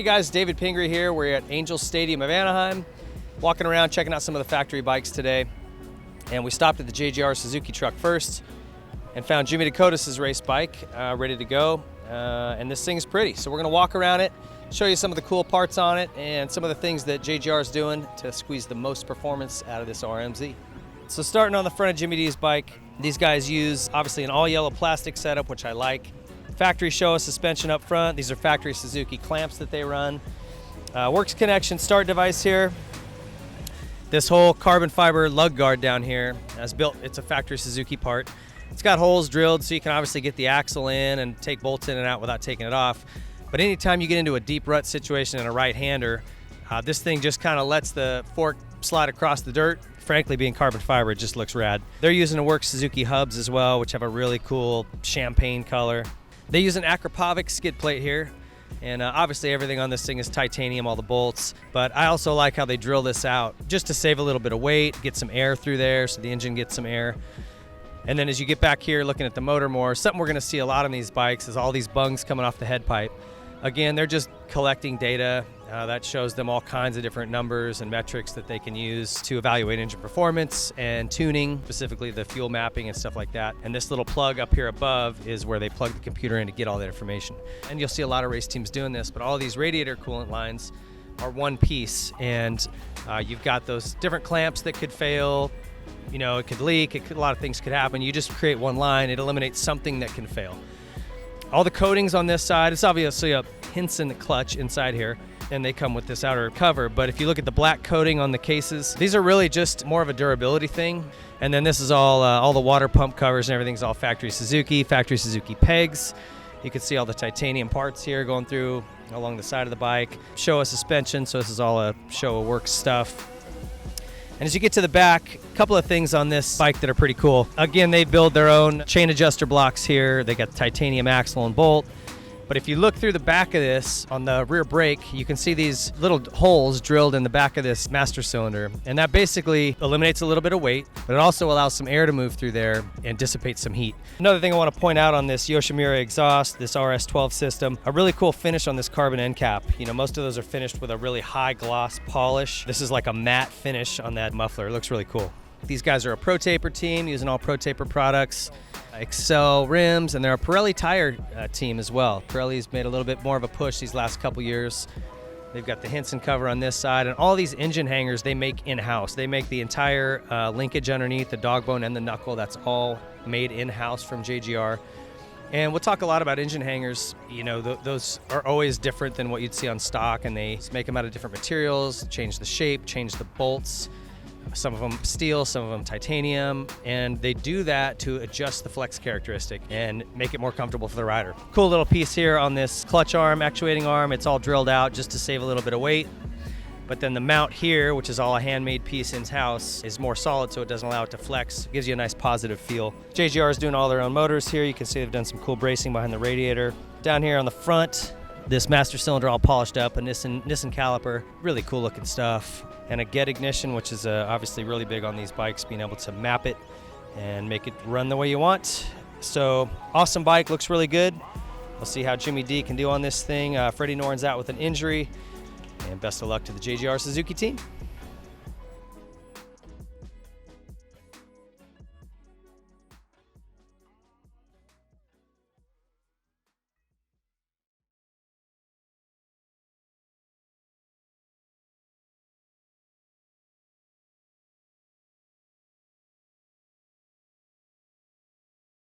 Hey guys, David Pingree here. We're at Angel Stadium of Anaheim, walking around checking out some of the factory bikes today. And we stopped at the JGR Suzuki truck first and found Jimmy Decotis' race bike ready to go. And this thing's pretty. So we're gonna walk around it, show you some of the cool parts on it and some of the things that JGR is doing to squeeze the most performance out of this RM-Z. So starting on the front of Jimmy D's bike, these guys use obviously an all yellow plastic setup, which I like. Factory Showa suspension up front. These are factory Suzuki clamps that they run. Works connection start device here. This whole carbon fiber lug guard down here is built, it's a factory Suzuki part. It's got holes drilled so you can obviously get the axle in and take bolts in and out without taking it off. But anytime you get into a deep rut situation in a right-hander, this thing just kind of lets the fork slide across the dirt. Frankly, being carbon fiber, it just looks rad. They're using a Works Suzuki hubs as well, which have a really cool champagne color. They use an Akrapovic skid plate here, and obviously everything on this thing is titanium, all the bolts, but I also like how they drill this out just to save a little bit of weight, get some air through there so the engine gets some air. And then as you get back here looking at the motor more, something we're gonna see a lot on these bikes is all these bungs coming off the head pipe. Again, they're just collecting data that shows them all kinds of different numbers and metrics that they can use to evaluate engine performance and tuning, specifically the fuel mapping and stuff like that. And this little plug up here above is where they plug the computer in to get all that information. And you'll see a lot of race teams doing this, but all these radiator coolant lines are one piece, and you've got those different clamps that could fail. You know, it could leak, a lot of things could happen. You just create one line, it eliminates something that can fail. All the coatings on this side, it's obviously a Hinson clutch inside here, and they come with this outer cover. But if you look at the black coating on the cases, these are really just more of a durability thing. And then this is all the water pump covers and everything's all factory Suzuki pegs. You can see all the titanium parts here going through along the side of the bike. Showa suspension, so this is all a Showa Works stuff. And as you get to the back, a couple of things on this bike that are pretty cool. Again, they build their own chain adjuster blocks here. They got the titanium axle and bolt. But if you look through the back of this, on the rear brake, you can see these little holes drilled in the back of this master cylinder. And that basically eliminates a little bit of weight, but it also allows some air to move through there and dissipate some heat. Another thing I want to point out on this Yoshimura exhaust, this RS12 system, a really cool finish on this carbon end cap. You know, most of those are finished with a really high gloss polish. This is like a matte finish on that muffler. It looks really cool. These guys are a Pro Taper team, using all Pro Taper products. Excel rims, and they're a Pirelli tire team as well. Pirelli's made a little bit more of a push these last couple years. They've got the Hinson cover on this side, and all these engine hangers they make in-house. They make the entire linkage underneath, the dog bone and the knuckle. That's all made in-house from JGR. And we'll talk a lot about engine hangers. You know, those are always different than what you'd see on stock, and they make them out of different materials, change the shape, change the bolts. Some of them steel, some of them titanium, and they do that to adjust the flex characteristic and make it more comfortable for the rider. Cool little piece here on this clutch arm, actuating arm. It's all drilled out just to save a little bit of weight. But then the mount here, which is all a handmade piece in-house, is more solid so it doesn't allow it to flex. It gives you a nice positive feel. JGR is doing all their own motors here. You can see they've done some cool bracing behind the radiator. Down here on the front, this master cylinder all polished up, a Nissan caliper, really cool looking stuff. And a get ignition, which is obviously really big on these bikes, being able to map it and make it run the way you want. So awesome bike, looks really good. We'll see how Jimmy D can do on this thing. Freddie Noren's out with an injury, and best of luck to the JGR Suzuki team.